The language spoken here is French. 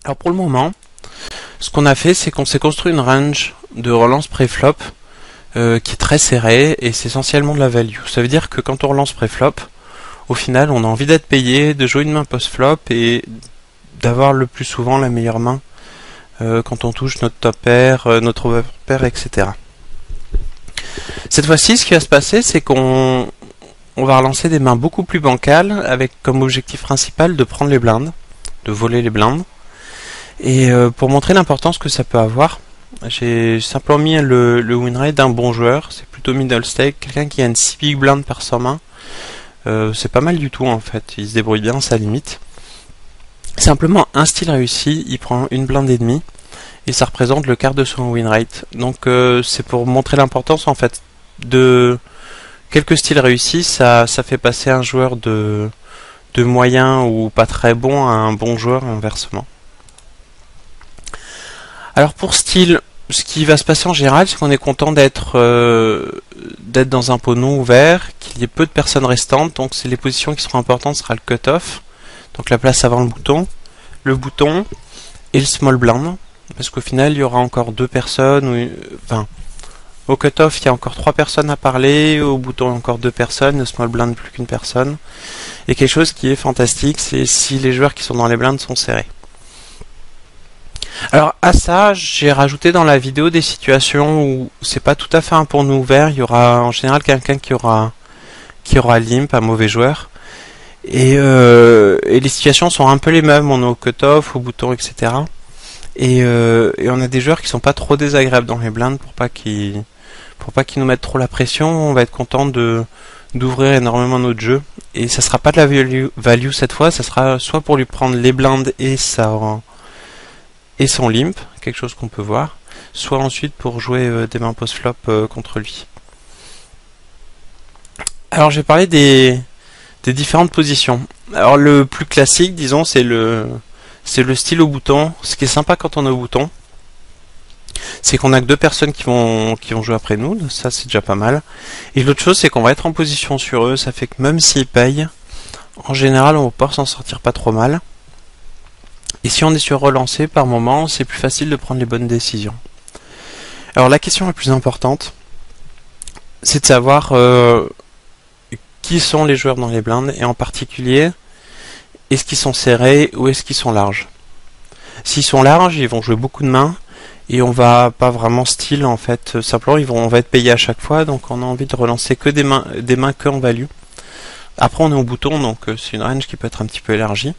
Alors pour le moment, ce qu'on a fait, c'est qu'on s'est construit une range de relance pré-flop qui est très serrée et c'est essentiellement de la value. Ça veut dire que quand on relance pré-flop, au final, on a envie d'être payé, de jouer une main post-flop et d'avoir le plus souvent la meilleure main quand on touche notre top pair, notre over pair, etc. Cette fois-ci, ce qui va se passer, c'est qu'on va relancer des mains beaucoup plus bancales avec comme objectif principal de prendre les blindes, de voler les blindes. Et pour montrer l'importance que ça peut avoir, j'ai simplement mis le win rate d'un bon joueur, c'est plutôt middle stake, quelqu'un qui a une 6 big blind par 100 mains. C'est pas mal du tout en fait, il se débrouille bien à sa limite. Simplement un style réussi, il prend une blinde et demie et ça représente le quart de son win rate. Donc c'est pour montrer l'importance en fait de quelques styles réussis, ça fait passer un joueur de moyen ou pas très bon à un bon joueur inversement. Alors pour style, ce qui va se passer en général, c'est qu'on est content d'être dans un pot non ouvert, qu'il y ait peu de personnes restantes, donc c'est les positions qui seront importantes, ce sera le cut-off, donc la place avant le bouton et le small blind, parce qu'au final il y aura encore deux personnes, enfin au cut-off il y a encore 3 personnes à parler, au bouton encore 2 personnes, le small blind plus qu'une personne, et quelque chose qui est fantastique, c'est si les joueurs qui sont dans les blindes sont serrés. Alors à ça, j'ai rajouté dans la vidéo des situations où c'est pas tout à fait un pot non ouvert, il y aura en général quelqu'un qui aura limp, un mauvais joueur, et les situations sont un peu les mêmes, on est au cut-off, au bouton, etc. Et on a des joueurs qui sont pas trop désagréables dans les blindes pour pas qu'ils nous mettent trop la pression, on va être content d'ouvrir énormément notre jeu, et ça sera pas de la value cette fois, ça sera soit pour lui prendre les blindes et son limp, quelque chose qu'on peut voir, soit ensuite pour jouer des mains post-flop contre lui. Alors j'ai parlé des différentes positions. Alors le plus classique, disons, c'est le style au bouton. Ce qui est sympa quand on est au bouton, c'est qu'on a que 2 personnes qui vont jouer après nous, ça c'est déjà pas mal. Et l'autre chose, c'est qu'on va être en position sur eux, ça fait que même s'ils payent, en général on va pouvoir s'en sortir pas trop mal. Et si on est sur relancer par moment, c'est plus facile de prendre les bonnes décisions. Alors la question la plus importante, c'est de savoir qui sont les joueurs dans les blindes, et en particulier, est-ce qu'ils sont serrés ou est-ce qu'ils sont larges. S'ils sont larges, ils vont jouer beaucoup de mains, et on va pas vraiment style en fait, simplement on va être payé à chaque fois, donc on a envie de relancer que des mains que en value. Après on est au bouton, donc c'est une range qui peut être un petit peu élargie.